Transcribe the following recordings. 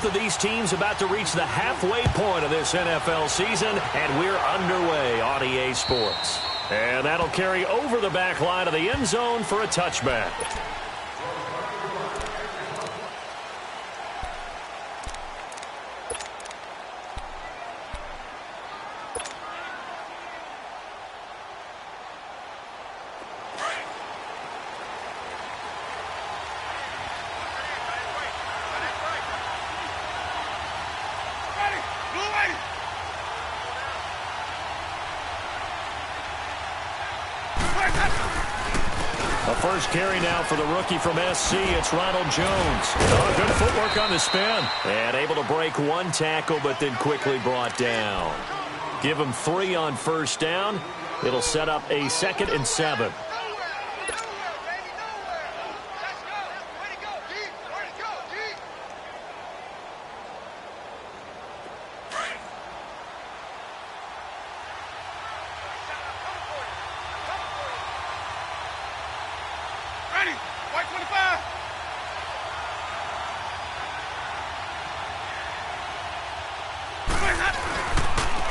Both of these teams about to reach the halfway point of this NFL season, and we're underway on EA Sports. And that'll carry over the back line of the end zone for a touchback. A first carry now for the rookie from SC. It's Ronald Jones. Oh, good footwork on the spin. And able to break one tackle, but then quickly brought down. Give him 3 on first down. It'll set up a 2nd and 7.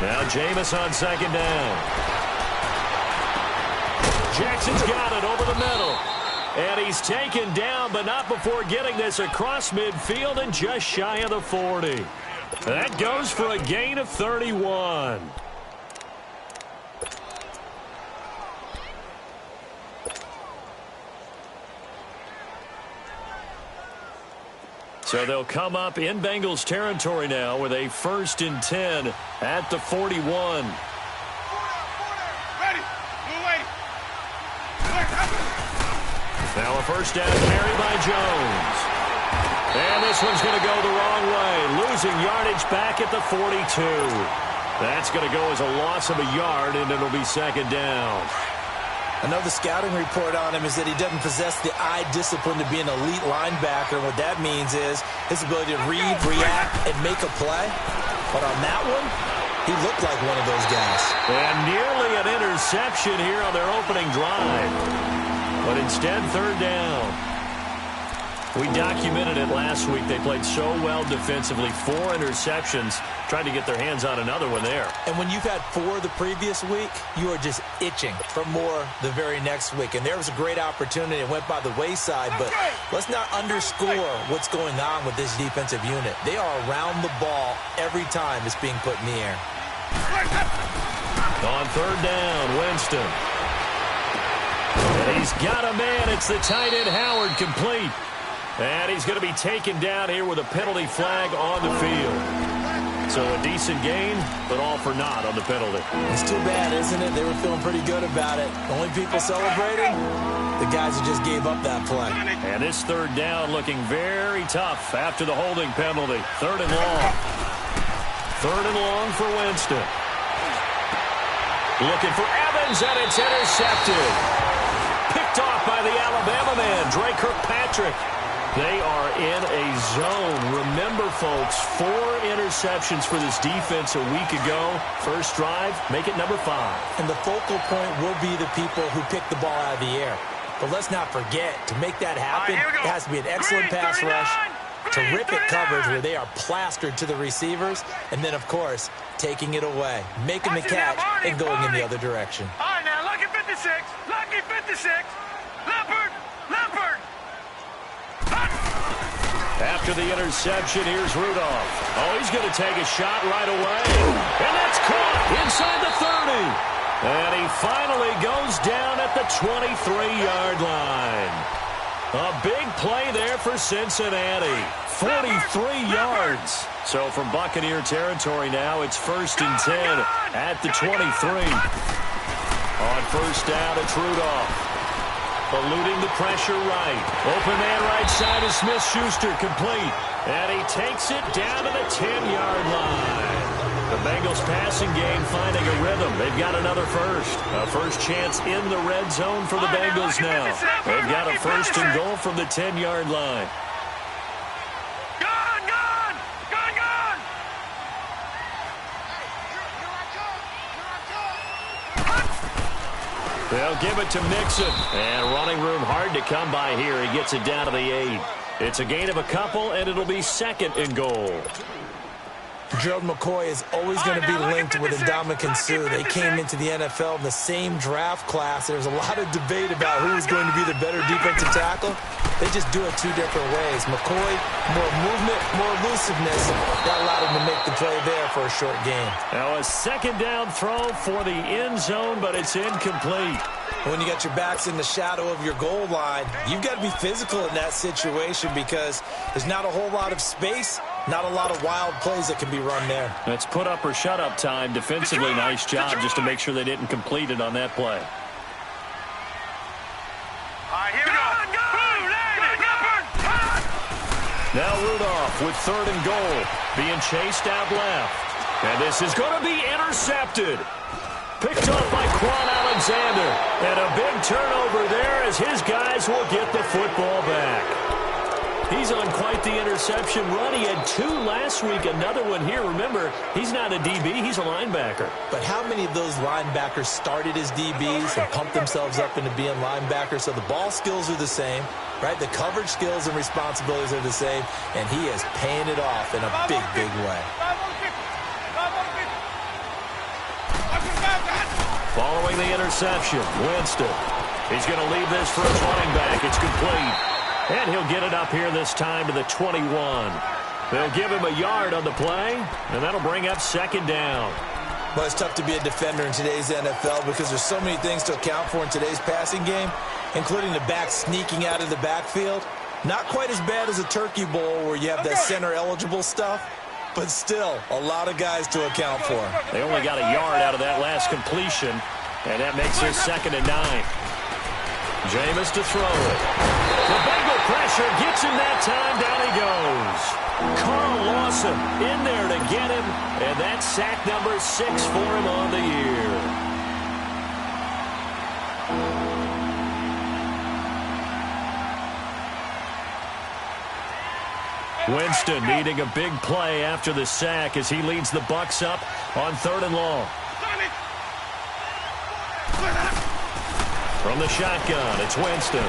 Now Jameis on 2nd down. Jackson's got it over the middle. And he's taken down, but not before getting this across midfield and just shy of the 40. That goes for a gain of 31. So they'll come up in Bengals territory now with a 1st and 10 at the 41. Now a first down carry by Jones. And this one's going to go the wrong way, losing yardage back at the 42. That's going to go as a loss of a yard, and it'll be 2nd down. I know the scouting report on him is that he doesn't possess the eye discipline to be an elite linebacker. And what that means is his ability to read, react, and make a play. But on that one, he looked like one of those guys. And nearly an interception here on their opening drive. But instead, 3rd down. We documented it last week. They played so well defensively. 4 interceptions. Tried to get their hands on another one there. And when you've had 4 the previous week, you are just itching for more the very next week. And there was a great opportunity. It went by the wayside. But let's not underscore what's going on with this defensive unit. They are around the ball every time it's being put in the air. On 3rd down, Winston. And he's got a man. It's the tight end, Howard, complete. And he's going to be taken down here with a penalty flag on the field. So a decent gain, but all for naught on the penalty. It's too bad, isn't it? They were feeling pretty good about it. The only people celebrating, the guys who just gave up that play. And this 3rd down looking very tough after the holding penalty. 3rd and long. 3rd and long for Winston. Looking for Evans, and it's intercepted. Picked off by the Alabama man, Dre Kirkpatrick. They are in a zone. Remember, folks, 4 interceptions for this defense a week ago. First drive, make it number 5. And the focal point will be the people who pick the ball out of the air. But let's not forget, to make that happen, it has to be an excellent pass rush, terrific coverage where they are plastered to the receivers, and then, of course, taking it away, making the catch, and going in the other direction. All right, now, lucky 56, lucky 56, Leopard. After the interception, here's Rudolph. Oh, he's going to take a shot right away. And that's caught inside the 30. And he finally goes down at the 23-yard line. A big play there for Cincinnati. 43 yards. So from Buccaneer territory now, it's 1st and 10 at the 23. On first down, it's Rudolph. Eluding the pressure right. Open man right side is Smith-Schuster, complete. And he takes it down to the 10-yard line. The Bengals passing game finding a rhythm. They've got another first. A first chance in the red zone for the Bengals now. They've got a 1st and goal from the 10-yard line. They'll give it to Mixon. And running room hard to come by here. He gets it down to the 8. It's a gain of a couple, and it'll be second and goal. Gerald McCoy is always going to be linked with Ndamukong Suh. They came into the NFL in the same draft class. There's a lot of debate about who is going to be the better defensive tackle. They just do it two different ways. McCoy, more movement, more elusiveness. That allowed him to make the play there for a short gain. Now a second down throw for the end zone, but it's incomplete. When you got your backs in the shadow of your goal line, you've got to be physical in that situation because there's not a whole lot of space, not a lot of wild plays that can be run there. That's put up or shut up time. Defensively, nice job just to make sure they didn't complete it on that play. All right, here we go. Now Rudolph with third and goal, being chased out left. And this is going to be intercepted. Picked up by Quan Alexander. And a big turnover there as his guys will get the football back. He's on quite the interception run. He had 2 last week, another one here. Remember, he's not a DB, he's a linebacker. But how many of those linebackers started as DBs and pumped themselves up into being linebackers? So the ball skills are the same, right? The coverage skills and responsibilities are the same, and he is paying it off in a big, big way. Following the interception, Winston. He's going to leave this for his running back. It's complete. And he'll get it up here this time to the 21. They'll give him a yard on the play, and that'll bring up second down. Well, it's tough to be a defender in today's NFL because there's so many things to account for in today's passing game, including the back sneaking out of the backfield. Not quite as bad as a Turkey Bowl where you have that center-eligible stuff, but still a lot of guys to account for. They only got a yard out of that last completion, and that makes it second and 9. Jameis to throw it. The Bengal pressure gets him that time. Down he goes. Carl Lawson in there to get him, and that's sack number 6 for him on the year. Winston needing a big play after the sack as he leads the Bucs up on 3rd and long. From the shotgun, it's Winston.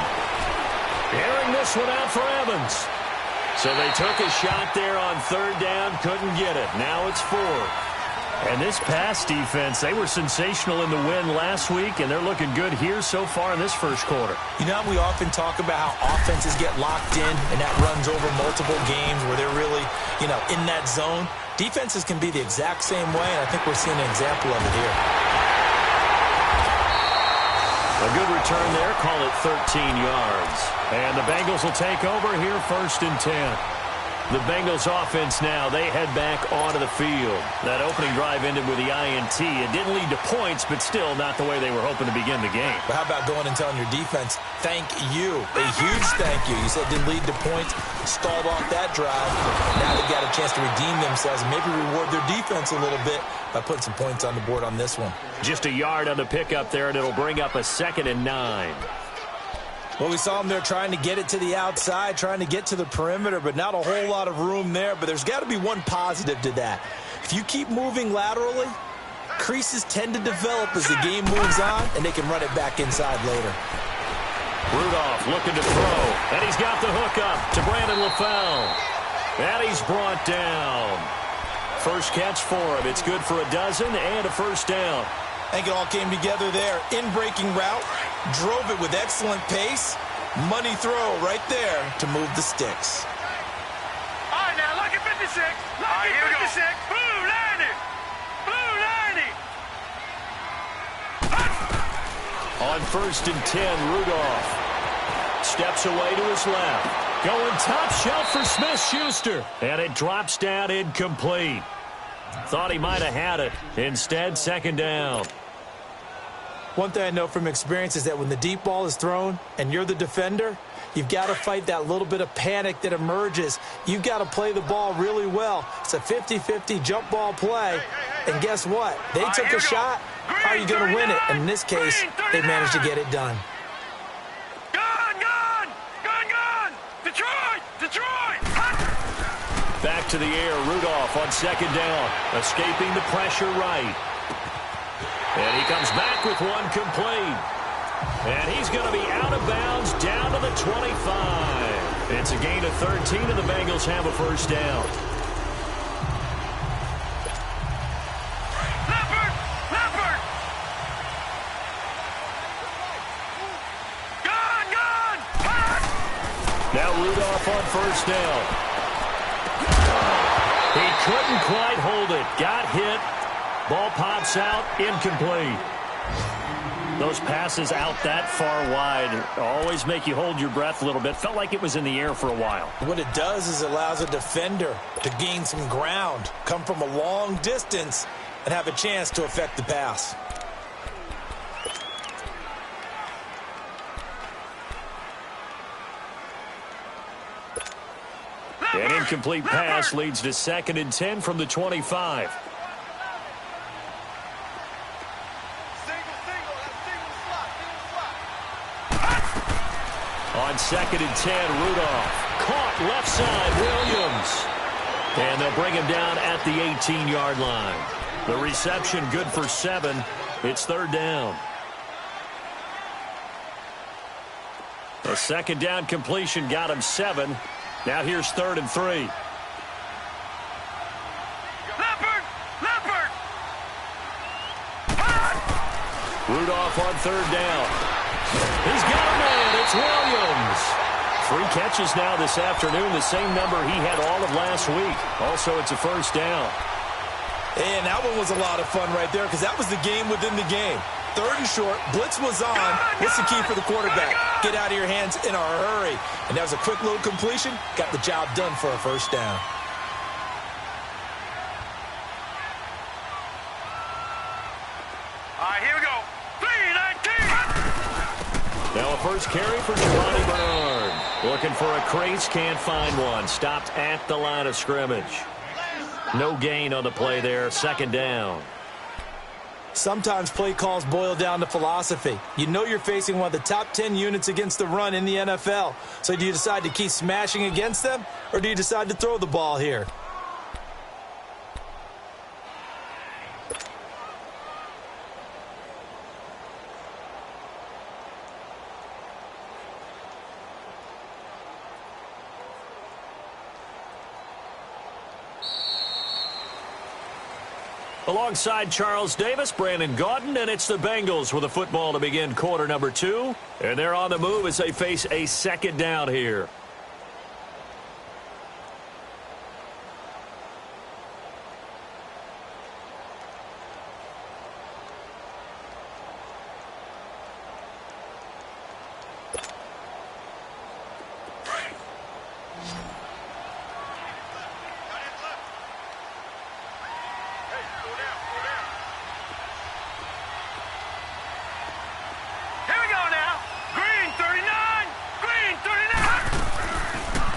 Airing this one out for Evans. So they took a shot there on 3rd down, couldn't get it. Now it's 4th. And this pass defense, they were sensational in the win last week, and they're looking good here so far in this first quarter. You know, we often talk about how offenses get locked in, and that runs over multiple games where they're really, in that zone. Defenses can be the exact same way, and I think we're seeing an example of it here. A good return there, call it 13 yards. And the Bengals will take over here 1st and 10. The Bengals offense now, they head back onto the field. That opening drive ended with the INT. It didn't lead to points, but still not the way they were hoping to begin the game. But how about going and telling your defense, thank you, a huge thank you. You said didn't lead to points, stalled off that drive. Now they've got a chance to redeem themselves and maybe reward their defense a little bit by putting some points on the board on this one. Just a yard on the pickup there, and it'll bring up a 2nd and 9. Well, we saw them there trying to get it to the outside, trying to get to the perimeter, but not a whole lot of room there. But there's got to be one positive to that. If you keep moving laterally, creases tend to develop as the game moves on, and they can run it back inside later. Rudolph looking to throw, and he's got the hook up to Brandon LaFell. And he's brought down. First catch for him. It's good for a dozen and a 1st down. I think it all came together there. In-breaking route, drove it with excellent pace. Money throw right there to move the sticks. All right, now, lucky 56. Lucky 56. Blue 90. Blue 90. On 1st and 10, Rudolph steps away to his left. Going top shelf for Smith-Schuster. And it drops down incomplete. Thought he might have had it. Instead, 2nd down. One thing I know from experience is that when the deep ball is thrown and you're the defender, you've got to fight that little bit of panic that emerges. You've got to play the ball really well. It's a 50-50 jump ball play. And guess what? They took a shot. How are you going to win it? And in this case, they managed to get it done. Gone! Detroit! Back to the air, Rudolph on 2nd down, escaping the pressure right. And he comes back with one complete. And he's going to be out of bounds down to the 25. It's a gain of 13, and the Bengals have a first down. Now Rudolph on first down. He couldn't quite hold it. Got hit. Ball pops out. Incomplete. Those passes out that far wide always make you hold your breath a little bit. Felt like it was in the air for a while. What it does is it allows a defender to gain some ground, come from a long distance, and have a chance to affect the pass. An incomplete pass leads to 2nd and 10 from the 25. On 2nd and 10, Rudolph. Caught left side, Williams. And they'll bring him down at the 18-yard line. The reception good for 7. It's 3rd down. A 2nd down completion got him 7. Now here's 3rd and 3. Rudolph on 3rd down. He's got a man. It's Williams. 3 catches now this afternoon, the same number he had all of last week. Also, it's a first down. And that one was a lot of fun right there because that was the game within the game. 3rd and short, blitz was on. What's the key for the quarterback? Get out of your hands in a hurry. And that was a quick little completion. Got the job done for a first down. All right, here we go. 3-19. Now a first carry for Giovanni Bernard. Looking for a crease, can't find one. Stopped at the line of scrimmage. No gain on the play there. 2nd down. Sometimes play calls boil down to philosophy. You know you're facing one of the top 10 units against the run in the NFL. So do you decide to keep smashing against them, or do you decide to throw the ball here? Alongside Charles Davis, Brandon Gaudin, and it's the Bengals with the football to begin quarter number 2. And they're on the move as they face a 2nd down here.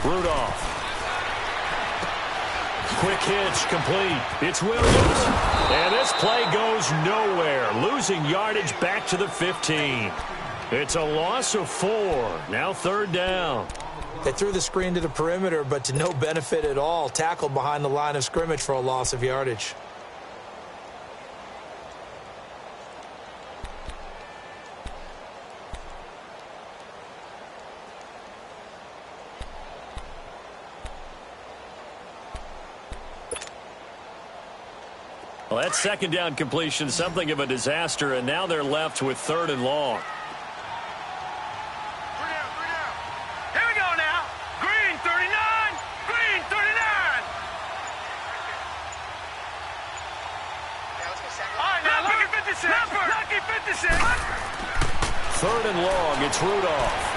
Rudolph. Quick hitch, complete. It's Williams. And this play goes nowhere. Losing yardage back to the 15. It's a loss of 4. Now 3rd down. They threw the screen to the perimeter, but to no benefit at all. Tackled behind the line of scrimmage for a loss of yardage. Well, that 2nd down completion, something of a disaster, and now they're left with 3rd and long. Here we go now. Green 39. Green 39. All right, now lucky 56. Lucky 56. 3rd and long. It's Rudolph.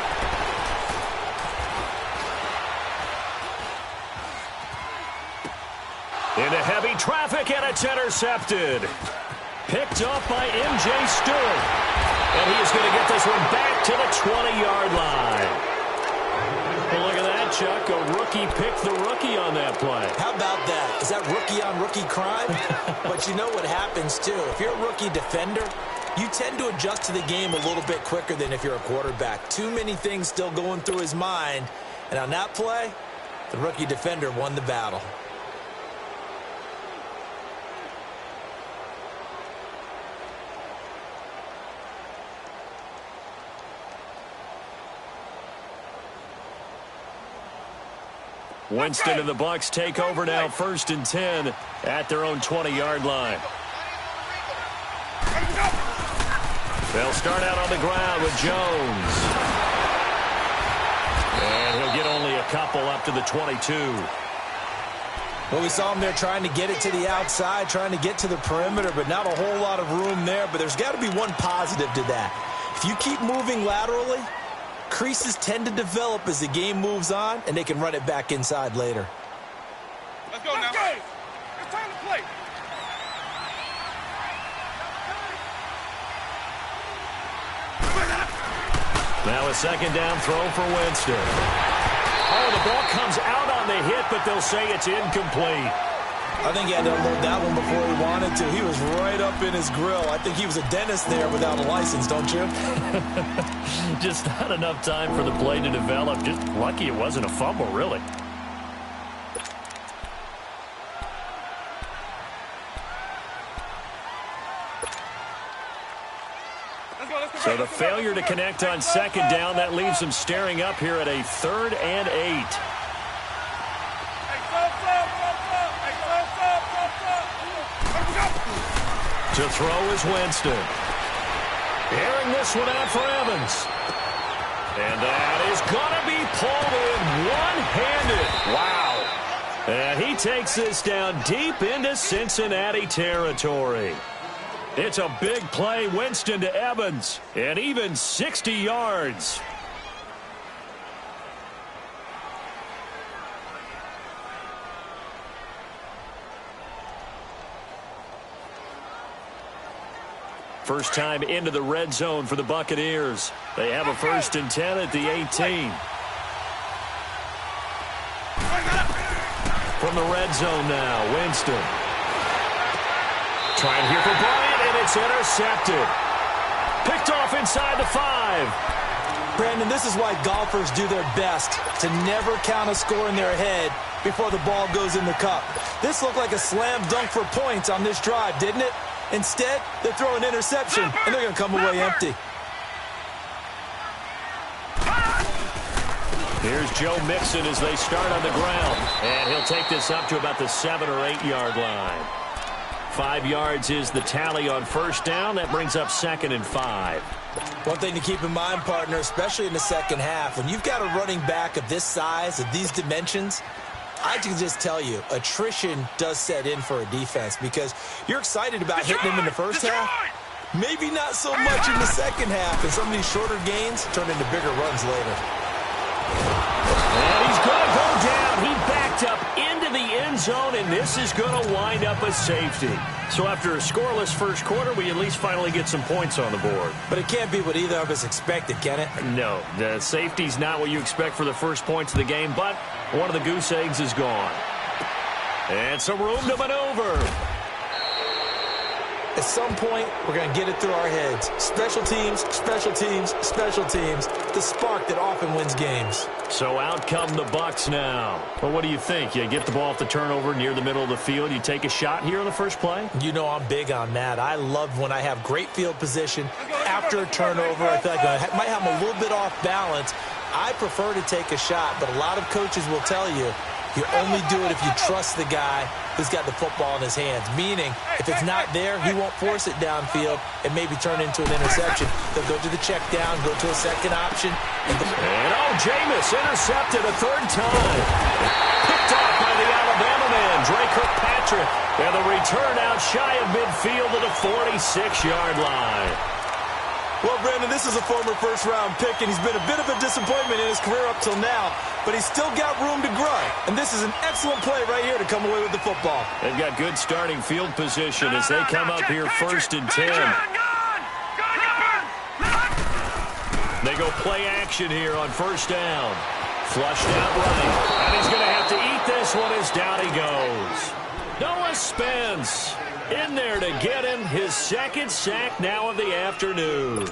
Into heavy traffic, and it's intercepted. Picked up by M.J. Stewart. And he is going to get this one back to the 20-yard line. Well, look at that, Chuck. A rookie picked the rookie on that play. How about that? Is that rookie-on-rookie crime? But you know what happens, too. If you're a rookie defender, you tend to adjust to the game a little bit quicker than if you're a quarterback. Too many things still going through his mind. And on that play, the rookie defender won the battle. Winston and the Bucs take over now, 1st and 10 at their own 20-yard line. They'll start out on the ground with Jones. And he'll get only a couple up to the 22. Well, we saw him there trying to get it to the outside, trying to get to the perimeter, but not a whole lot of room there. But there's got to be one positive to that. If you keep moving laterally, creases tend to develop as the game moves on, and they can run it back inside later. Let's go now. It's time to play. Now a 2nd down throw for Winston. Oh, the ball comes out on the hit, but they'll say it's incomplete. I think he had to unload that one before he wanted to. He was right up in his grill. I think he was a dentist there without a license, don't you? Just not enough time for the play to develop. Just lucky it wasn't a fumble, really. So the failure to connect on 2nd down, that leaves them staring up here at a 3rd and 8. To throw is Winston. Airing this one out for Evans. And that is going to be pulled in one-handed. Wow. And he takes this down deep into Cincinnati territory. It's a big play, Winston to Evans, and even 60 yards. First time into the red zone for the Buccaneers. They have a 1st and 10 at the 18. From the red zone now, Winston. Trying here for Bryant, and it's intercepted. Picked off inside the 5. Brandon, this is why golfers do their best to never count a score in their head before the ball goes in the cup. This looked like a slam dunk for points on this drive, didn't it? Instead, they throw an interception, and they're going to come away empty. Here's Joe Mixon as they start on the ground. And he'll take this up to about the 7 or 8 yard line. 5 yards is the tally on 1st down. That brings up 2nd and 5. One thing to keep in mind, partner, especially in the second half, when you've got a running back of this size, of these dimensions, I can just tell you, attrition does set in for a defense because you're excited about hitting him in the first half. Maybe not so much in the second half, and some of these shorter gains turn into bigger runs later. And he's going to go down. He backed up into the end zone, and this is going to wind up a safety. So after a scoreless first quarter, we at least finally get some points on the board. But it can't be what either of us expected, can it? No, the safety's not what you expect for the first points of the game, but one of the goose eggs is gone. And some room to maneuver. At some point, we're going to get it through our heads. Special teams, special teams, special teams. The spark that often wins games. So out come the Bucs now. Well, what do you think? You get the ball off the turnover near the middle of the field. You take a shot here on the first play? You know I'm big on that. I love when I have great field position. After a turnover, I feel like I might have a little bit off balance. I prefer to take a shot, but a lot of coaches will tell you, you only do it if you trust the guy who's got the football in his hands. Meaning, if it's not there, he won't force it downfield and maybe turn into an interception. They'll go to the check down, go to a second option. And Jameis intercepted a 3rd time. Picked off by the Alabama man, Dre Kirkpatrick. And the return out shy of midfield to the 46-yard line. Well, Brandon, this is a former first-round pick, and he's been a bit of a disappointment in his career up till now, but he's still got room to grow, and this is an excellent play right here to come away with the football. They've got good starting field position as they come up here 1st and 10. They go play action here on 1st down. Flushed out right, and he's going to have to eat this one as down he goes. Noah Spence in there to get him his 2nd sack now of the afternoon.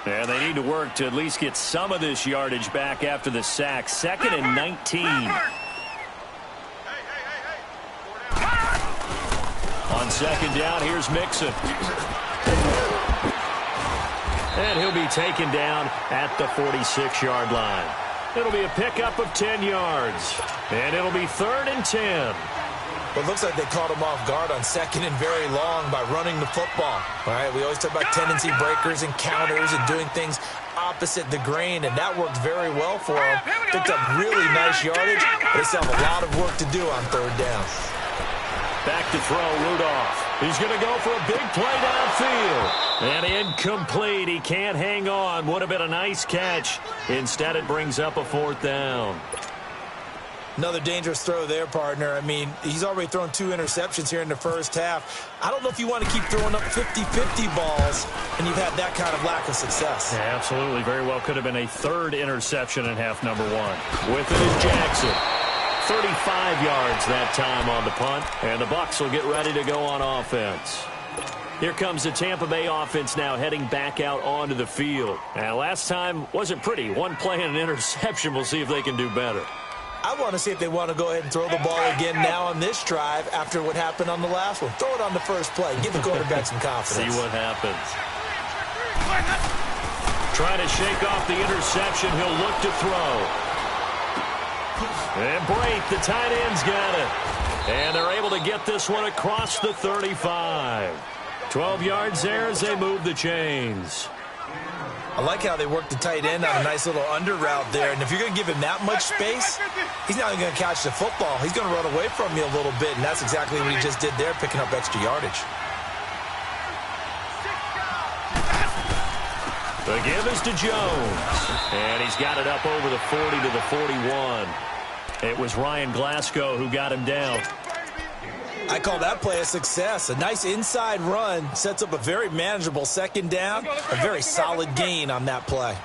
And they need to work to at least get some of this yardage back after the sack. 2nd and 19. On 2nd down, here's Mixon. And he'll be taken down at the 46-yard line. It'll be a pickup of 10 yards. And it'll be 3rd and 10. Well, it looks like they caught him off guard on 2nd and very long by running the football. All right, we always talk about tendency breakers and counters and doing things opposite the grain, and that worked very well for him. Picked up really nice yardage, but they still have a lot of work to do on 3rd down. Back to throw, Rudolph. He's going to go for a big play downfield. And incomplete. He can't hang on. Would have been a nice catch. Instead, it brings up a 4th down. Another dangerous throw there, partner. I mean, he's already thrown 2 interceptions here in the first half. I don't know if you want to keep throwing up 50-50 balls, and you've had that kind of lack of success. Yeah, absolutely. Very well could have been a 3rd interception in half number 1. With it is Jackson. 35 yards that time on the punt, and the Bucs will get ready to go on offense. Here comes the Tampa Bay offense now heading back out onto the field. And last time wasn't pretty. 1 play and an interception. We'll see if they can do better. I want to see if they want to go ahead and throw the ball again now on this drive after what happened on the last one. Throw it on the first play. Give the quarterback some confidence. See what happens. Trying to shake off the interception. He'll look to throw. And Brate, the tight end's got it. And they're able to get this one across the 35. 12 yards there as they move the chains. I like how they work the tight end on a nice little under route there. And if you're going to give him that much space, he's not even going to catch the football. He's going to run away from you a little bit, and that's exactly what he just did there, picking up extra yardage. The give is to Jones. And he's got it up over the 40 to the 41. It was Ryan Glasgow who got him down. I call that play a success. A nice inside run sets up a very manageable 2nd down. A very solid gain on that play.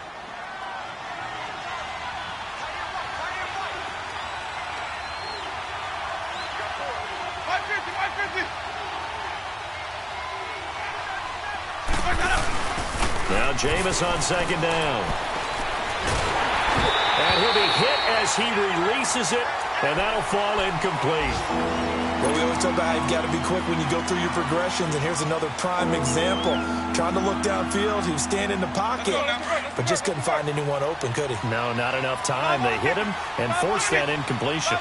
Now Jameis on 2nd down. And he'll be hit as he releases it, and that'll fall incomplete. Well, we always talk about how you've got to be quick when you go through your progressions, and here's another prime example. Trying to look downfield, he was standing in the pocket, but just couldn't find anyone open, could he? No, not enough time. They hit him and forced that incompletion.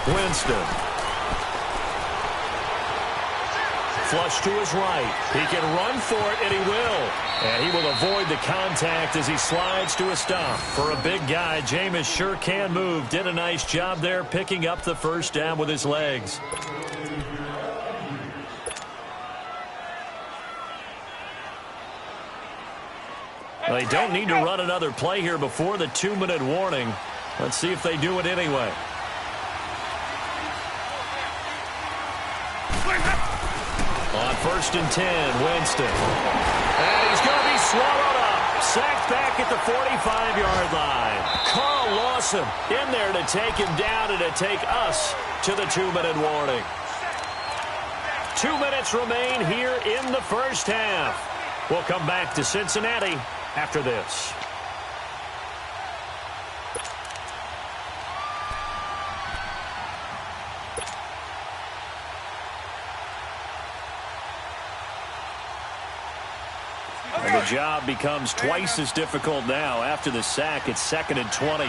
Winston. Flush to his right. He can run for it, and he will. And he will avoid the contact as he slides to a stop. For a big guy, Jameis sure can move. Did a nice job there picking up the 1st down with his legs. Well, they don't need to run another play here before the 2-minute warning. Let's see if they do it anyway. On 1st and 10, Winston. And he's going to be swallowed up. Sacked back at the 45-yard line. Carl Lawson in there to take him down and to take us to the 2-minute warning. 2 minutes remain here in the first half. We'll come back to Cincinnati after this. And the job becomes twice as difficult now. After the sack, it's 2nd and 20.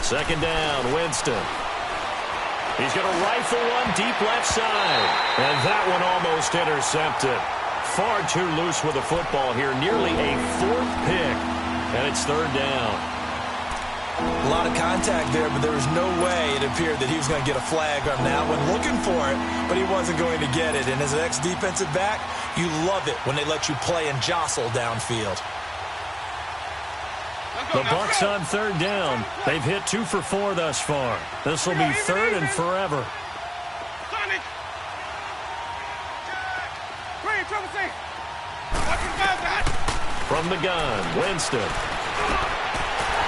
Second down, Winston. He's going to rifle one deep left side. And that one almost intercepted. Far too loose with the football here. Nearly a 4th pick. And it's 3rd down. A lot of contact there, but there was no way it appeared that he was going to get a flag on that one. Looking for it, but he wasn't going to get it. And as an ex-defensive back, you love it when they let you play and jostle downfield. The Bucs on 3rd down. They've hit 2 for 4 thus far. This will be 3rd and forever. From the gun, Winston.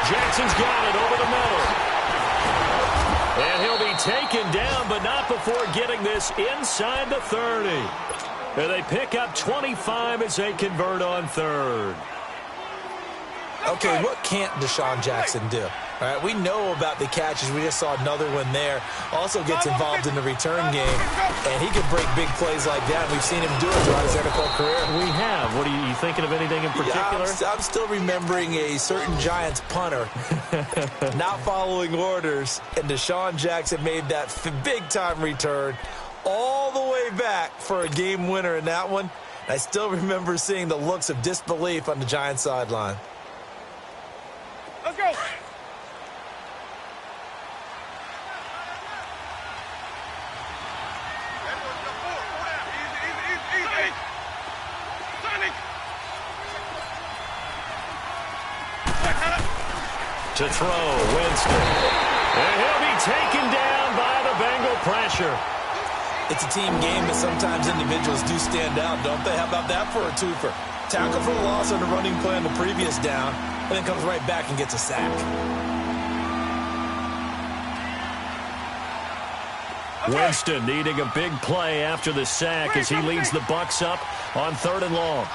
Jackson's got it over the middle. And he'll be taken down, but not before getting this inside the 30. And they pick up 25 as they convert on 3rd. Okay, what can't Deshaun Jackson do? All right, we know about the catches. We just saw another one there. Also gets involved in the return game, and he can break big plays like that. We've seen him do it throughout his NFL career. We have. What are you thinking of anything in particular? Yeah, I'm still remembering a certain Giants punter not following orders, and Deshaun Jackson made that big-time return all the way back for a game winner in that one. I still remember seeing the looks of disbelief on the Giants sideline. Let's go. To throw, Winston. And he'll be taken down by the Bengal pressure. It's a team game, but sometimes individuals do stand out, don't they? How about that for a twofer? Tackle for the loss on the running play on the previous down, and then comes right back and gets a sack. Winston needing a big play after the sack as he leads the Bucs up on 3rd and long.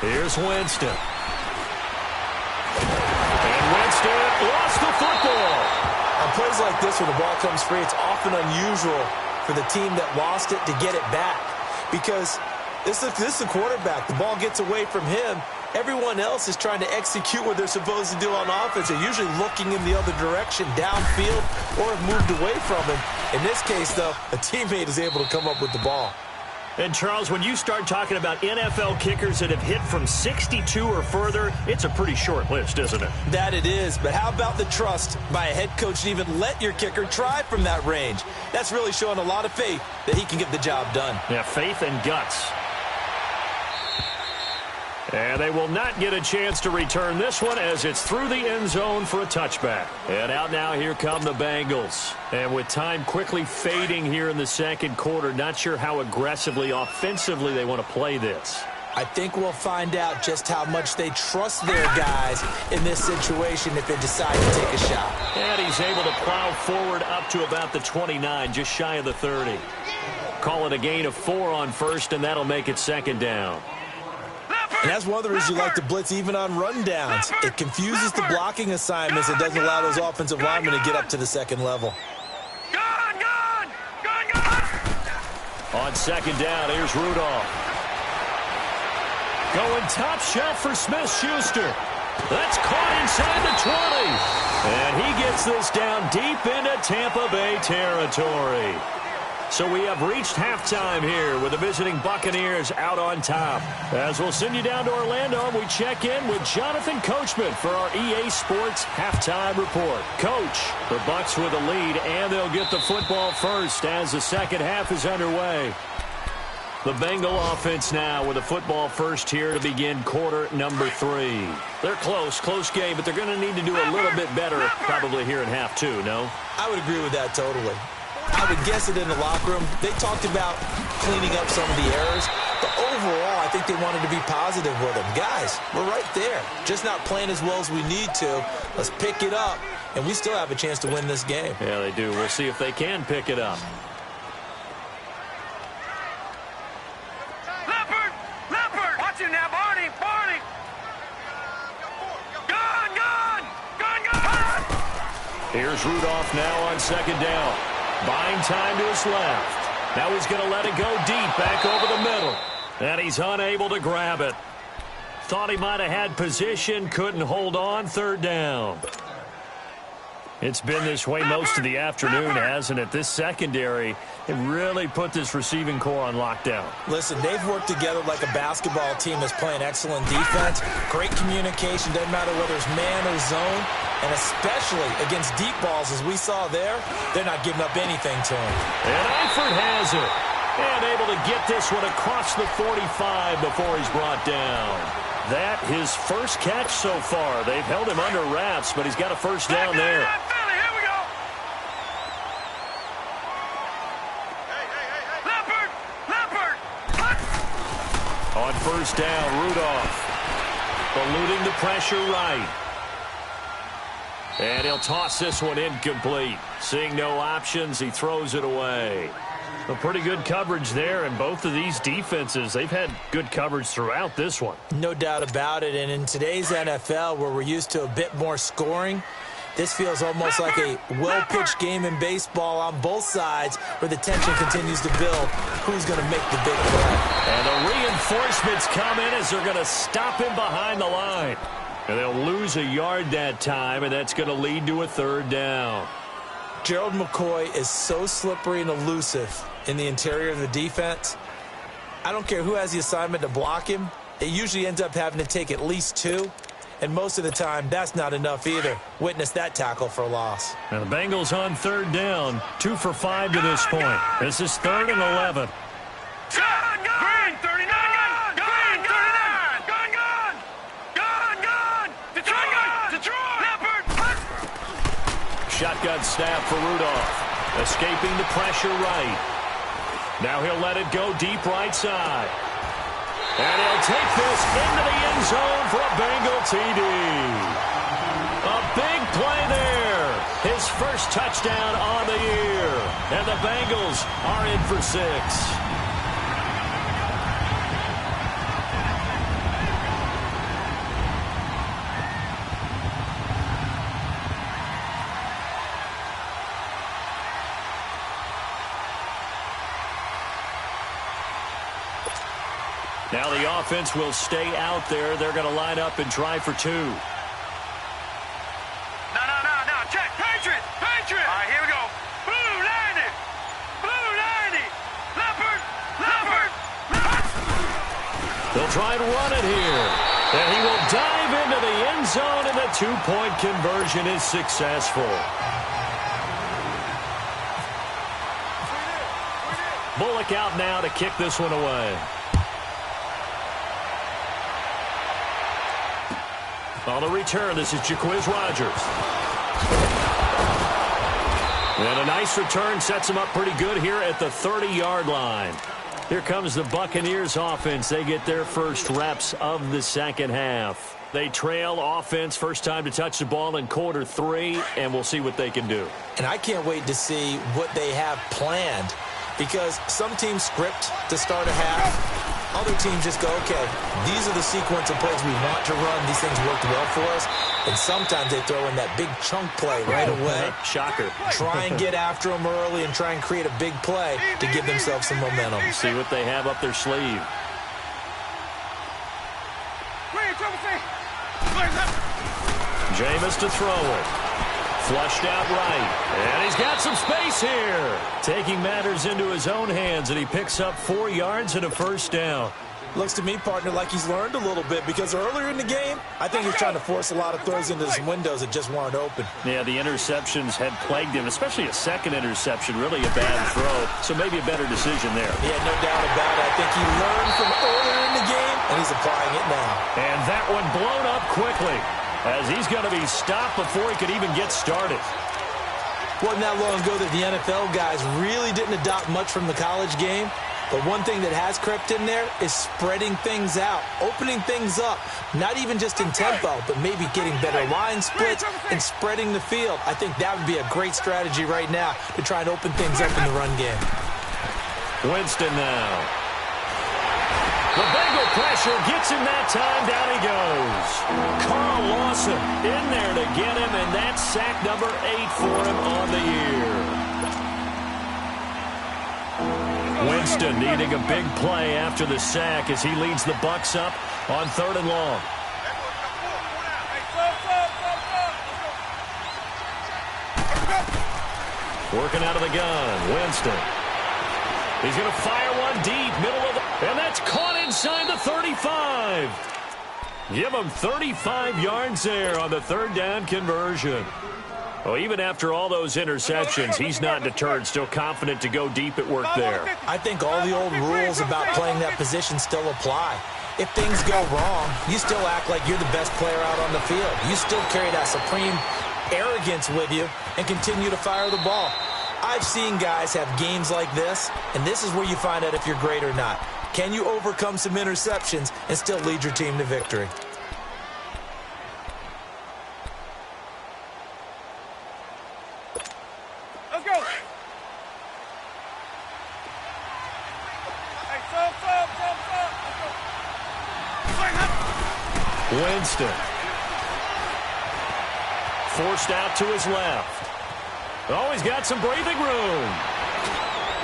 Here's Winston. And Winston lost the football. On plays like this where the ball comes free, it's often unusual for the team that lost it to get it back. Because this is the quarterback. The ball gets away from him. Everyone else is trying to execute what they're supposed to do on offense. They're usually looking in the other direction, downfield, or have moved away from him. In this case, though, a teammate is able to come up with the ball. And, Charles, when you start talking about NFL kickers that have hit from 62 or further, it's a pretty short list, isn't it? That it is, but how about the trust by a head coach to even let your kicker try from that range? That's really showing a lot of faith that he can get the job done. Yeah, faith and guts. And they will not get a chance to return this one as it's through the end zone for a touchback. And out now, here come the Bengals. And with time quickly fading here in the second quarter, not sure how aggressively, offensively they want to play this. I think we'll find out just how much they trust their guys in this situation if they decide to take a shot. And he's able to plow forward up to about the 29, just shy of the 30. Call it a gain of 4 on first, and that'll make it 2nd down. And that's one of the reasons you like to blitz even on rundowns. It confuses the blocking assignments. It doesn't allow those offensive linemen to get up to the second level. On 2nd down, here's Rudolph. Going top shelf for Smith-Schuster. That's caught inside the 20. And he gets this down deep into Tampa Bay territory. So we have reached halftime here with the visiting Buccaneers out on top. As we'll send you down to Orlando, we check in with Jonathan Coachman for our EA Sports Halftime Report. Coach, the Bucs with a lead, and they'll get the football first as the second half is underway. The Bengal offense now with a football first here to begin quarter number 3. They're close game, but they're going to need to do a little bit better probably here in half 2, no? I would agree with that totally. I would guess it in the locker room. They talked about cleaning up some of the errors, but overall, I think they wanted to be positive with them. Guys, we're right there. Just not playing as well as we need to. Let's pick it up, and we still have a chance to win this game. Yeah, they do. We'll see if they can pick it up. Leopard! Watch him now, Barney! Gun! Here's Rudolph now on 2nd down. Buying time to his left. Now he's going to let it go deep back over the middle. And he's unable to grab it. Thought he might have had position, couldn't hold on. 3rd down. It's been this way most of the afternoon, hasn't it? This secondary, it really put this receiving core on lockdown. Listen, they've worked together like a basketball team that's playing excellent defense. Great communication, doesn't matter whether it's man or zone. And especially against deep balls, as we saw there, they're not giving up anything to him. And Eifert has it. And able to get this one across the 45 before he's brought down. That his first catch so far. They've held him under wraps, but he's got a first down there. Here we go. Leopard! On 1st down, Rudolph. Eluding the pressure right. And he'll toss this one incomplete. Seeing no options, he throws it away. A pretty good coverage there, and both of these defenses, they've had good coverage throughout this one. No doubt about it, and in today's NFL, where we're used to a bit more scoring, this feels almost like a well-pitched game in baseball on both sides where the tension continues to build. Who's going to make the big play? And the reinforcements come in as they're going to stop him behind the line. And they'll lose a yard that time, and that's going to lead to a third down. Gerald McCoy is so slippery and elusive in the interior of the defense. I don't care who has the assignment to block him. It usually ends up having to take at least two. And most of the time, that's not enough either. Witness that tackle for a loss. Now the Bengals on third down, 2 for 5 to this point. This is 3rd and 11. Green 39. Green 39. Gun. Detroit. Leopard. Shotgun snap for Rudolph. Escaping the pressure right. Now he'll let it go deep right side. And he'll take this into the end zone for a Bengal TD. A big play there. His first touchdown on the year. And the Bengals are in for 6. Now the offense will stay out there. They're going to line up and try for 2. No. Check. Patriot. All right, here we go. Blue 90. Leopard. They'll try and run it here. And he will dive into the end zone, and the 2-point conversion is successful. Bullock out now to kick this one away. On the return, this is Jaquiz Rogers. And a nice return sets him up pretty good here at the 30-yard line. Here comes the Buccaneers offense. They get their first reps of the second half. They trail offense, first time to touch the ball in quarter 3, and we'll see what they can do. And I can't wait to see what they have planned, because some teams script to start a half. Other teams just go, okay, these are the sequence of plays we want to run. These things worked well for us. And sometimes they throw in that big chunk play right away. Shocker. Try and get after them early and try and create a big play to give themselves some momentum. See what they have up their sleeve. Jameis to throw it. Flushed out right. And he's got some space here. Taking matters into his own hands, and he picks up 4 yards and a first down. Looks to me, partner, like he's learned a little bit, because earlier in the game, I think he's trying to force a lot of throws into some windows that just weren't open. Yeah, the interceptions had plagued him, especially a second interception, really a bad throw. So maybe a better decision there. Yeah, no doubt about it. I think he learned from earlier in the game, and he's applying it now. And that one blown up quickly, as he's going to be stopped before he could even get started. Wasn't that long ago that the NFL guys really didn't adopt much from the college game. But one thing that has crept in there is spreading things out, opening things up, not even just in tempo, but maybe getting better line splits and spreading the field. I think that would be a great strategy right now to try and open things up in the run game. Winston now. The Bengal pressure gets him that time. Down he goes. Carl Lawson in there to get him, and that's sack number 8 for him on the year. Winston needing a big play after the sack as he leads the Bucs up on 3rd and long. Working out of the gun, Winston. He's going to fire one deep, middle of the... And that's caught inside the 35. Give him 35 yards there on the 3rd down conversion. Well, even after all those interceptions, he's not deterred, still confident to go deep at work there. I think all the old rules about playing that position still apply. If things go wrong, you still act like you're the best player out on the field. You still carry that supreme arrogance with you and continue to fire the ball. I've seen guys have games like this, and this is where you find out if you're great or not. Can you overcome some interceptions and still lead your team to victory? Winston. Forced out to his left. Oh, he's got some breathing room.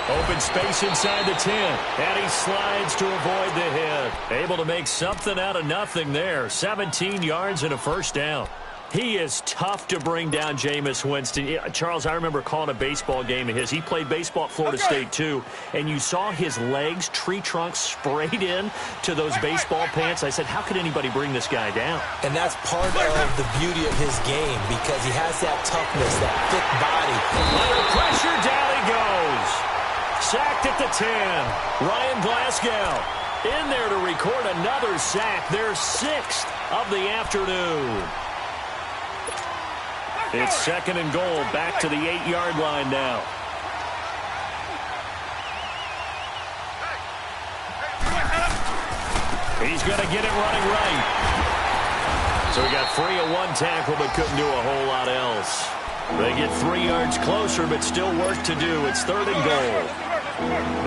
Open space inside the 10. And he slides to avoid the hit. Able to make something out of nothing there. 17 yards and a first down. He is tough to bring down, Jameis Winston. Charles, I remember calling a baseball game of his. He played baseball at Florida State, too. And you saw his legs, tree trunks sprayed in to those baseball pants. I said, how could anybody bring this guy down? And that's part of the beauty of his game because he has that toughness, that thick body. Under pressure, down he goes. Sacked at the 10. Ryan Glasgow in there to record another sack. Their 6th of the afternoon. It's second and goal, back to the 8-yard line now. He's going to get it running right. So he got free of one tackle but couldn't do a whole lot else. They get 3 yards closer but still work to do. It's third and goal.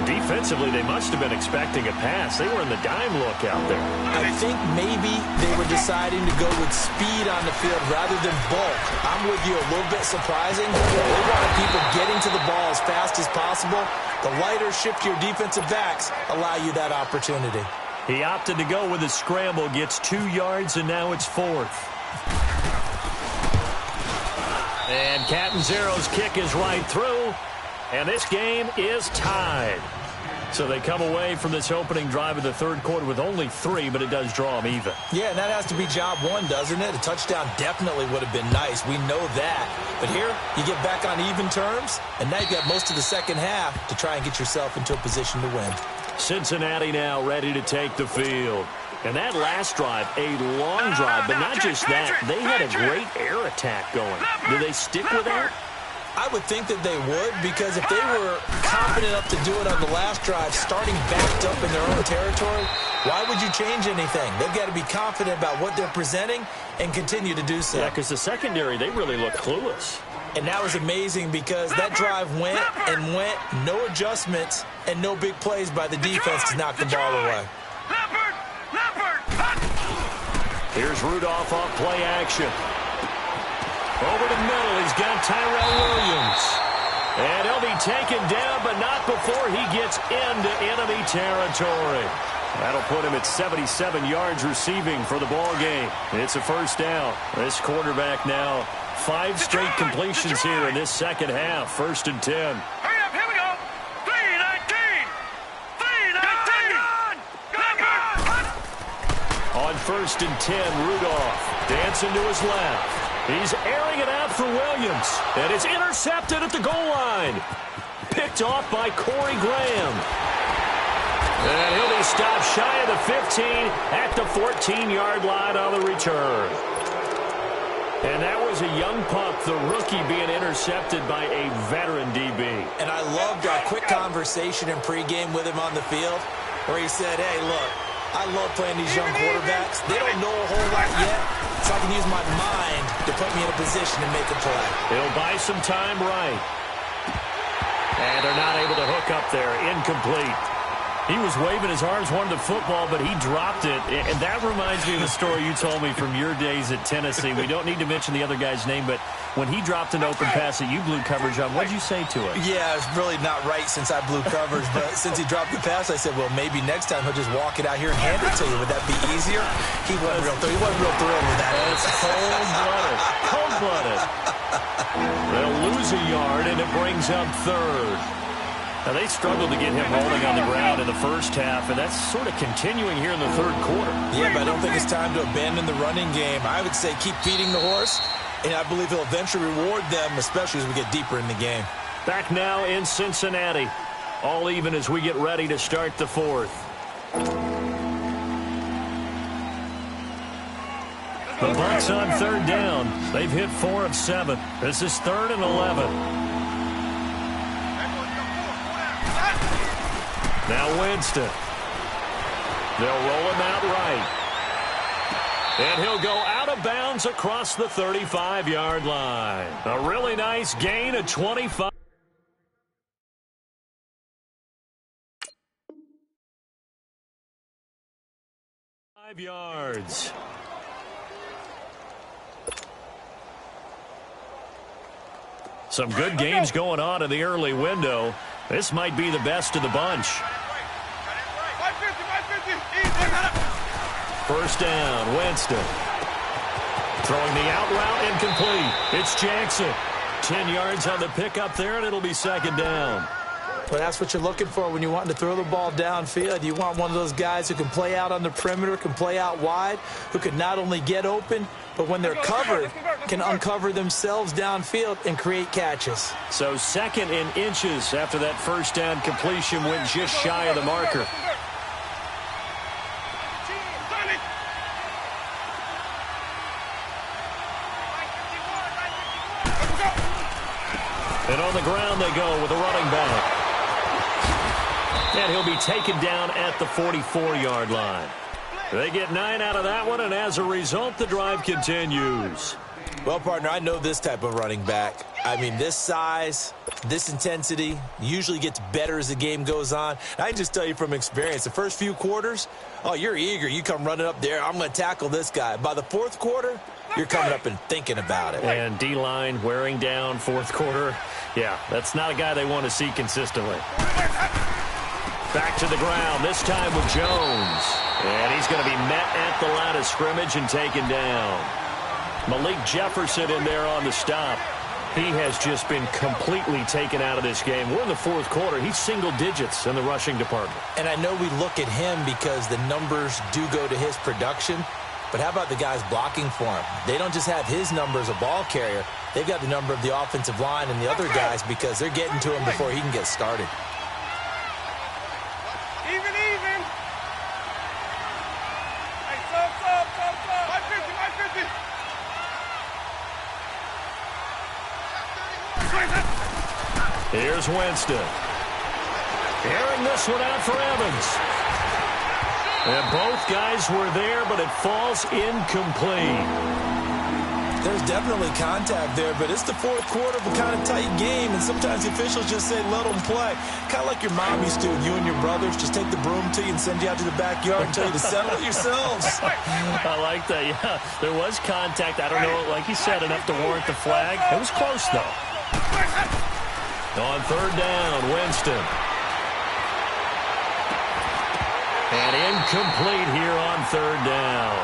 Defensively, they must have been expecting a pass. They were in the dime look out there. I think maybe they were deciding to go with speed on the field rather than bulk. I'm with you, a little bit surprising. They wanted people getting to the ball as fast as possible. The lighter, shiftier defensive backs allow you that opportunity. He opted to go with a scramble, gets 2 yards, and now it's 4th. And Catanzaro's kick is right through. And this game is tied. So they come away from this opening drive of the third quarter with only 3, but it does draw them even. Yeah, and that has to be job 1, doesn't it? A touchdown definitely would have been nice. We know that. But here, you get back on even terms, and now you've got most of the second half to try and get yourself into a position to win. Cincinnati now ready to take the field. And that last drive, a long drive, but not just that. They had a great air attack going. Do they stick with that? I would think that they would, because if they were confident enough to do it on the last drive, starting backed up in their own territory, why would you change anything? They've got to be confident about what they're presenting and continue to do so. Yeah, because the secondary, they really look clueless. And that was amazing because that drive went and went, no adjustments, and no big plays by the defense to knock the ball away. Here's Rudolph off play action. Over the middle, he's got Tyrell Williams. And he'll be taken down, but not before he gets into enemy territory. That'll put him at 77 yards receiving for the ball game. It's a first down. This quarterback now, 5 straight completions here in this second half. 1st and 10. Hurry up, here we go. 3-19. 3-19. On 1st and 10, Rudolph dancing to his left. He's airing it out for Williams. And it's intercepted at the goal line. Picked off by Corey Graham. And he'll be stopped shy of the 15 at the 14-yard line on the return. And that was a young pup, the rookie, being intercepted by a veteran DB. And I loved our quick conversation in pregame with him on the field where he said, hey, look, I love playing these young quarterbacks. They don't know a whole lot yet, so I can use my mind to put me in a position to make a play. He'll buy some time right. And they're not able to hook up there. Incomplete. He was waving his arms, wanted the football, but he dropped it. And that reminds me of the story you told me from your days at Tennessee. We don't need to mention the other guy's name, but when he dropped an open pass that you blew coverage on, what did you say to it? Yeah, it's really not right since I blew coverage, but since he dropped the pass, I said, well, maybe next time he'll just walk it out here and hand it to you. Would that be easier? He wasn't real thrilled with that. That's cold-blooded. Cold-blooded. They'll lose a yard, and it brings up third. Now, they struggled to get him rolling on the ground in the first half, and that's sort of continuing here in the third quarter. Yeah, but I don't think it's time to abandon the running game. I would say keep feeding the horse, and I believe he'll eventually reward them, especially as we get deeper in the game. Back now in Cincinnati. All even as we get ready to start the fourth. The Bucs on third down. They've hit 4 of 7. This is 3rd and 11. Now Winston. They'll roll him out right. And he'll go out of bounds across the 35-yard line. A really nice gain of 25. Yards. Some good games going on in the early window. This might be the best of the bunch. First down, Winston. Throwing the out route, incomplete. It's Jackson. 10 yards on the pickup there, and it'll be second down. Well, that's what you're looking for when you want to throw the ball downfield. You want one of those guys who can play out on the perimeter, can play out wide, who can not only get open, but when they're covered, can uncover themselves downfield and create catches. So second in inches after that first down completion went just shy of the marker. And on the ground they go with a running back. And he'll be taken down at the 44-yard line. They get 9 out of that one, and as a result, the drive continues. Well, partner, I know this type of running back. I mean, this size, this intensity usually gets better as the game goes on. I can just tell you from experience, the first few quarters, oh, you're eager. You come running up there, I'm going to tackle this guy. By the fourth quarter, you're coming up and thinking about it. And D-line wearing down fourth quarter. Yeah, that's not a guy they want to see consistently. Back to the ground, this time with Jones. And he's going to be met at the line of scrimmage and taken down. Malik Jefferson in there on the stop. He has just been completely taken out of this game. We're in the fourth quarter. He's single digits in the rushing department. And I know we look at him because the numbers do go to his production. But how about the guys blocking for him? They don't just have his number as a ball carrier. They've got the number of the offensive line and the other guys because they're getting to him before he can get started. Even. Hey, sub. 550. Here's Winston. Airing this one out for Evans. And both guys were there, but it falls incomplete. There's definitely contact there, but it's the fourth quarter of a kind of tight game, and sometimes the officials just say, let them play. Kind of like your mom used to with you and your brothers. Just take the broom to you and send you out to the backyard and tell you to settle it yourselves. I like that, yeah. There was contact. I don't know, like you said, enough to warrant the flag. It was close, though. On third down, Winston. And incomplete here on third down.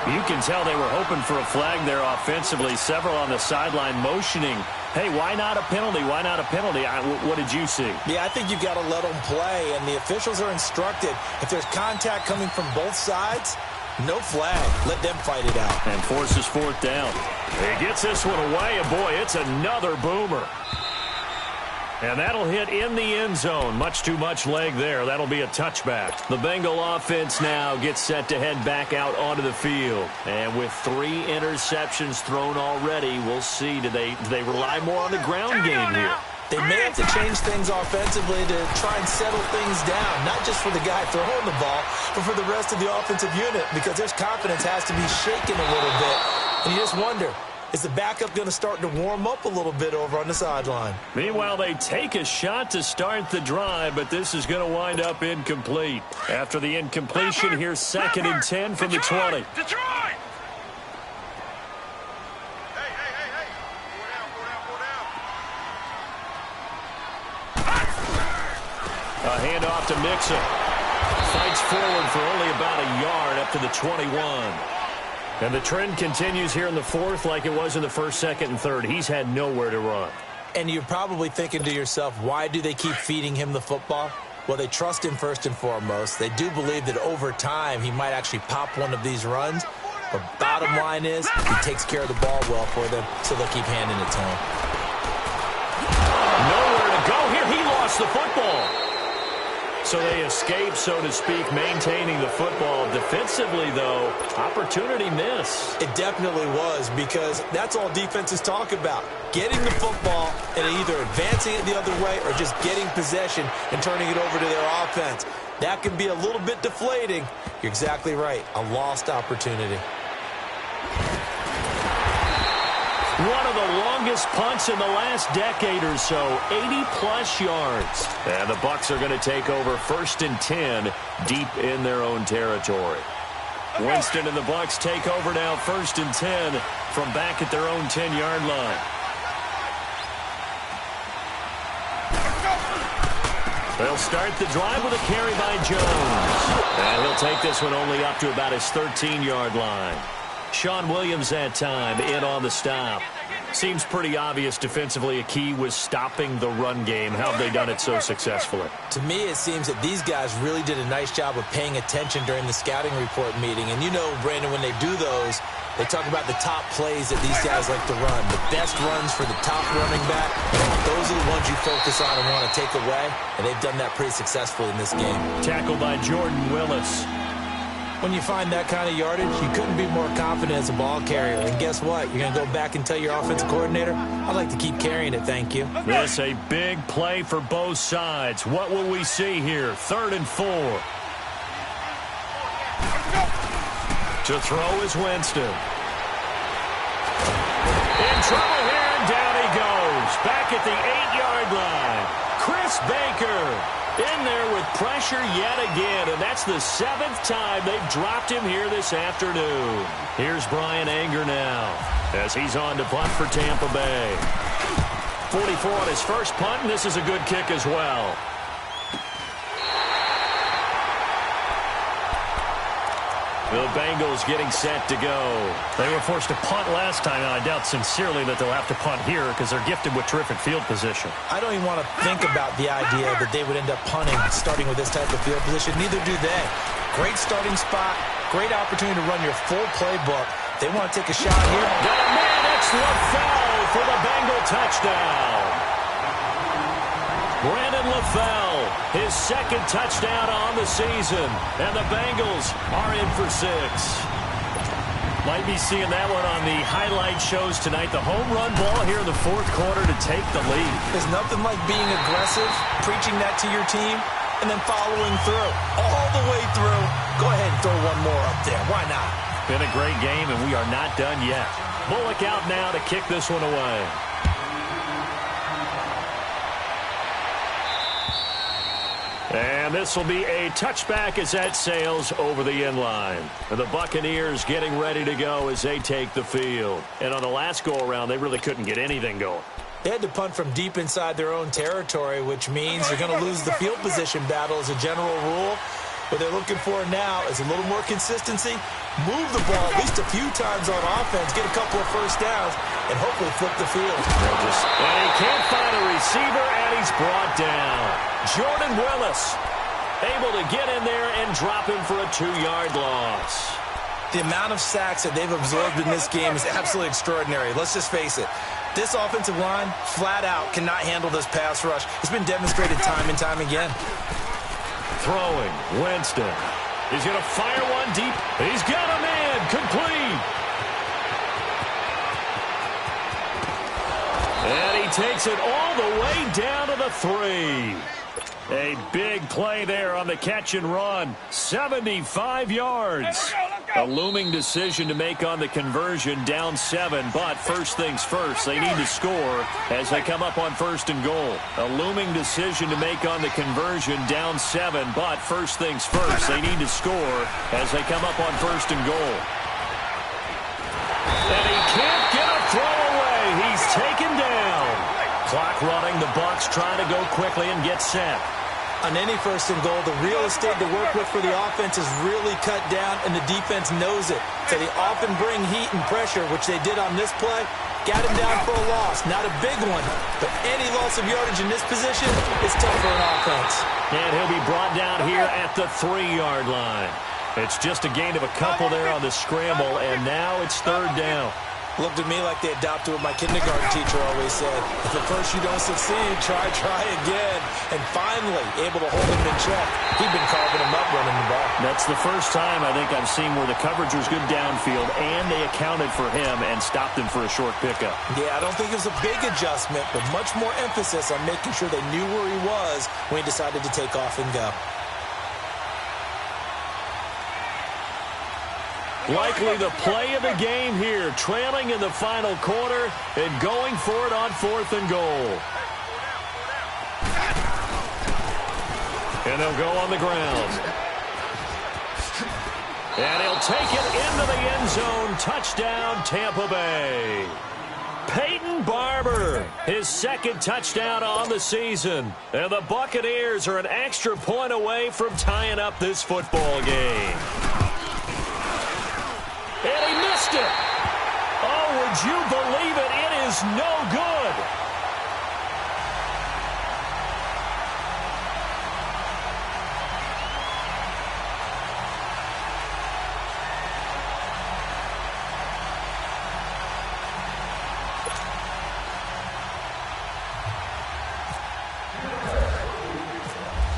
You can tell they were hoping for a flag there offensively. Several on the sideline motioning, hey, why not a penalty? Why not a penalty? What did you see? Yeah, I think you've got to let them play, and the officials are instructed. If there's contact coming from both sides, no flag. Let them fight it out. And forces fourth down. He gets this one away, and boy, it's another boomer. And that'll hit in the end zone. Much too much leg there. That'll be a touchback. The Bengal offense now gets set to head back out onto the field. And with 3 interceptions thrown already, we'll see. Do they rely more on the ground game here? They may have to change things offensively to try and settle things down, not just for the guy throwing the ball, but for the rest of the offensive unit, because their confidence has to be shaken a little bit. And you just wonder, is the backup going to start to warm up a little bit over on the sideline? Meanwhile, they take a shot to start the drive, but this is going to wind up incomplete. After the incompletion, here's second and 10 from the 20. Detroit! A handoff to Mixon. Fights forward for only about a yard up to the 21. And the trend continues here in the fourth like it was in the first, second, and third. He's had nowhere to run. And you're probably thinking to yourself, why do they keep feeding him the football? Well, they trust him first and foremost. They do believe that over time he might actually pop one of these runs. But bottom line is he takes care of the ball well for them, so they'll keep handing it to him. Nowhere to go here. He lost the football. So they escape, so to speak, maintaining the football. Defensively, though, opportunity miss. It definitely was, because that's all defenses talk about. Getting the football and either advancing it the other way or just getting possession and turning it over to their offense. That can be a little bit deflating. You're exactly right. A lost opportunity. One of the longest punts in the last decade or so, 80-plus yards. And the Bucs are going to take over first and 10 deep in their own territory. Winston and the Bucs take over now first and 10 from back at their own 10-yard line. They'll start the drive with a carry by Jones. And he'll take this one only up to about his 13-yard line. Sean Williams that time in on the stop. Seems pretty obvious defensively a key was stopping the run game. How have they done it so successfully? To me, it seems that these guys really did a nice job of paying attention during the scouting report meeting. And you know, Brandon, when they do those, they talk about the top plays that these guys like to run. The best runs for the top running back, those are the ones you focus on and want to take away. And they've done that pretty successfully in this game. Tackled by Jordan Willis. When you find that kind of yardage, you couldn't be more confident as a ball carrier. And guess what? You're going to go back and tell your offensive coordinator, I'd like to keep carrying it, thank you. This a big play for both sides. What will we see here? 3rd and 4. To throw is Winston. In trouble here, and down he goes. Back at the 8-yard line. Chris Baker in there with pressure yet again, and that's the 7th time they've dropped him here this afternoon. Here's Brian Anger now as he's on to punt for Tampa Bay. 44 on his first punt, and this is a good kick as well. The Bengals getting set to go. They were forced to punt last time, and I doubt sincerely that they'll have to punt here because they're gifted with terrific field position. I don't even want to think about the idea that they would end up punting starting with this type of field position. Neither do they. Great starting spot, great opportunity to run your full playbook. They want to take a shot here. Got a man, it's LaFell for the Bengal touchdown. Brandon LaFell, his 2nd touchdown on the season. And the Bengals are in for 6. Might be seeing that one on the highlight shows tonight. The home run ball here in the 4th quarter to take the lead. There's nothing like being aggressive, preaching that to your team, and then following through. All the way through. Go ahead and throw one more up there. Why not? Been a great game, and we are not done yet. Bullock out now to kick this one away. And this will be a touchback as that sails over the end line. And the Buccaneers getting ready to go as they take the field. And on the last go-around, they really couldn't get anything going. They had to punt from deep inside their own territory, which means you're going to lose the field position battle as a general rule. What they're looking for now is a little more consistency, move the ball at least a few times on offense, get a couple of first downs, and hopefully flip the field. And he can't find a receiver, and he's brought down. Jordan Willis able to get in there and drop him for a 2-yard loss. The amount of sacks that they've absorbed in this game is absolutely extraordinary. Let's just face it. This offensive line, flat out, cannot handle this pass rush. It's been demonstrated time and time again. Throwing, Winston. He's going to fire one deep. He's got him in. Complete. And he takes it all the way down to the 3. A big play there on the catch and run. 75 yards. A looming decision to make on the conversion, down 7. But first things first, they need to score as they come up on 1st and goal. A looming decision to make on the conversion, down 7. But first things first, they need to score as they come up on 1st and goal. And he can't get a throw away. He's taken down. Clock running. The Bucs trying to go quickly and get set. On any 1st and goal, the real estate to work with for the offense is really cut down, and the defense knows it. So they often bring heat and pressure, which they did on this play. Got him down for a loss. Not a big one, but any loss of yardage in this position is tough for an offense. And he'll be brought down here at the 3-yard line. It's just a gain of a couple there on the scramble, and now it's 3rd down. Looked at me like they adopted what my kindergarten teacher always said. If at first you don't succeed, try again. And finally, able to hold him in check. He'd been carving him up running the ball. That's the first time I think I've seen where the coverage was good downfield, and they accounted for him and stopped him for a short pickup. Yeah, I don't think it was a big adjustment, but much more emphasis on making sure they knew where he was when he decided to take off and go. Likely the play of the game here, trailing in the final quarter and going for it on 4th and goal. And they'll go on the ground. And he'll take it into the end zone. Touchdown, Tampa Bay. Peyton Barber Barber, his second touchdown on the season. And the Buccaneers are an extra point away from tying up this football game. And he missed it. Oh, would you believe it? It is no good.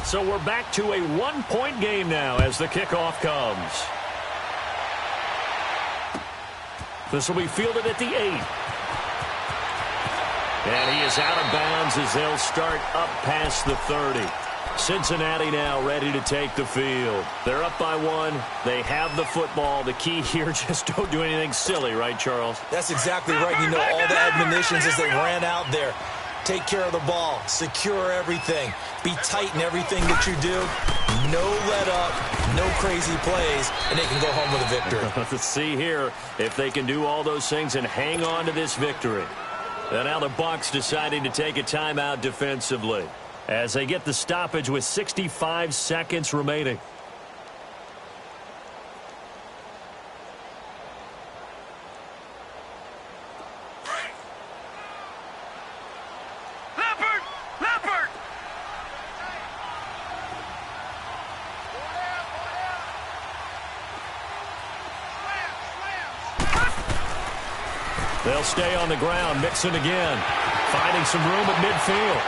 So we're back to a one-point game now as the kickoff comes. This will be fielded at the 8. And he is out of bounds as they'll start up past the 30. Cincinnati now ready to take the field. They're up by 1. They have the football. The key here, just don't do anything silly, right, Charles? That's exactly right. You know, all the admonitions as they ran out there. Take care of the ball. Secure everything. Be tight in everything that you do. No let up, no crazy plays, and they can go home with a victory. Let's see here if they can do all those things and hang on to this victory. And now the Bucs deciding to take a timeout defensively as they get the stoppage with 65 seconds remaining. They'll stay on the ground, Mixon again, finding some room at midfield.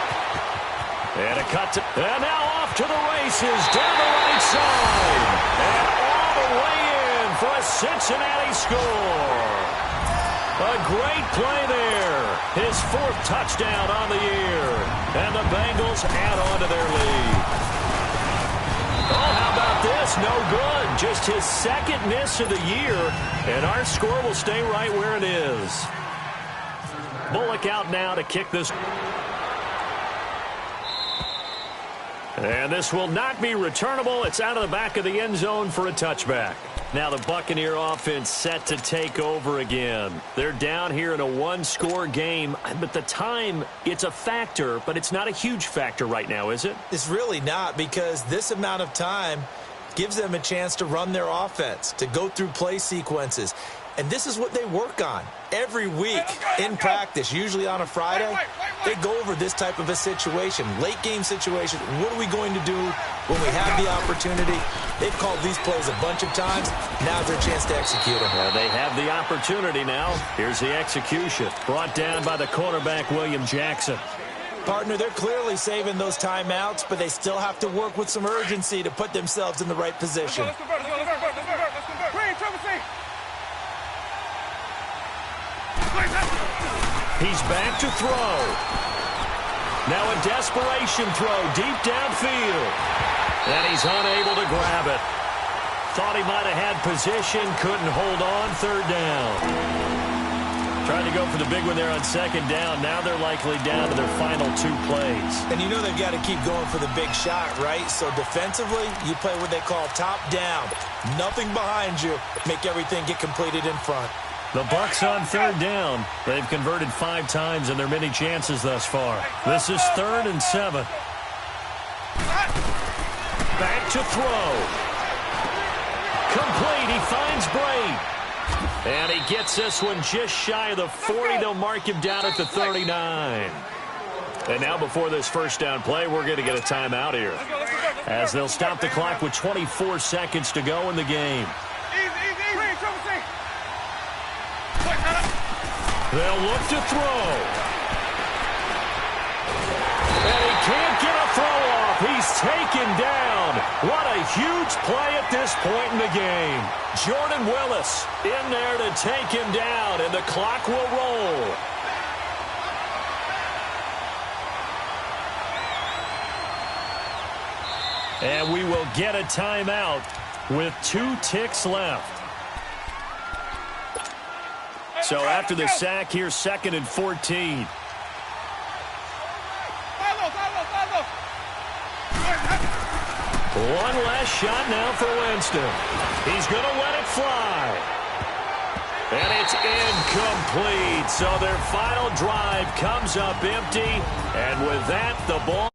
And a cut to, and now off to the races, down the right side. And all the way in for a Cincinnati score. A great play there. His 4th touchdown on the year. And the Bengals add on to their lead. Oh, how about this? No good. Just his 2nd miss of the year. And our score will stay right where it is. Bullock out now to kick this. And this will not be returnable. It's out of the back of the end zone for a touchback. Now the Buccaneer offense set to take over again. They're down here in a 1-score game, but the time, it's a factor, but it's not a huge factor right now, is it? It's really not, because this amount of time gives them a chance to run their offense, to go through play sequences. And this is what they work on every week in practice, usually on a Friday. They go over this type of a situation, late-game situation. What are we going to do when we have the opportunity? They've called these plays a bunch of times. Now's their chance to execute them. Well, they have the opportunity now. Here's the execution. Brought down by the cornerback, William Jackson. Partner, they're clearly saving those timeouts, but they still have to work with some urgency to put themselves in the right position. Let's convert. Green, triple C. He's back to throw. Now a desperation throw deep downfield. And he's unable to grab it. Thought he might have had position, couldn't hold on, 3rd down. Trying to go for the big one there on 2nd down. Now they're likely down to their final 2 plays. And you know they've got to keep going for the big shot, right? So defensively, you play what they call top down. Nothing behind you. Make everything get completed in front. The Bucs on 3rd down. They've converted 5 times in their many chances thus far. This is 3rd and 7. Back to throw. Complete. He finds Bray. And he gets this one just shy of the 40. They'll mark him down at the 39. And now before this first down play, we're going to get a timeout here, as they'll stop the clock with 24 seconds to go in the game. They'll look to throw. And he can't get a throw off. He's taken down. What a huge play at this point in the game. Jordan Willis in there to take him down, and the clock will roll. And we will get a timeout with 2 ticks left. So after the sack here, 2nd and 14. One last shot now for Winston. He's going to let it fly. And It's incomplete. So their final drive comes up empty. And with that, the ball...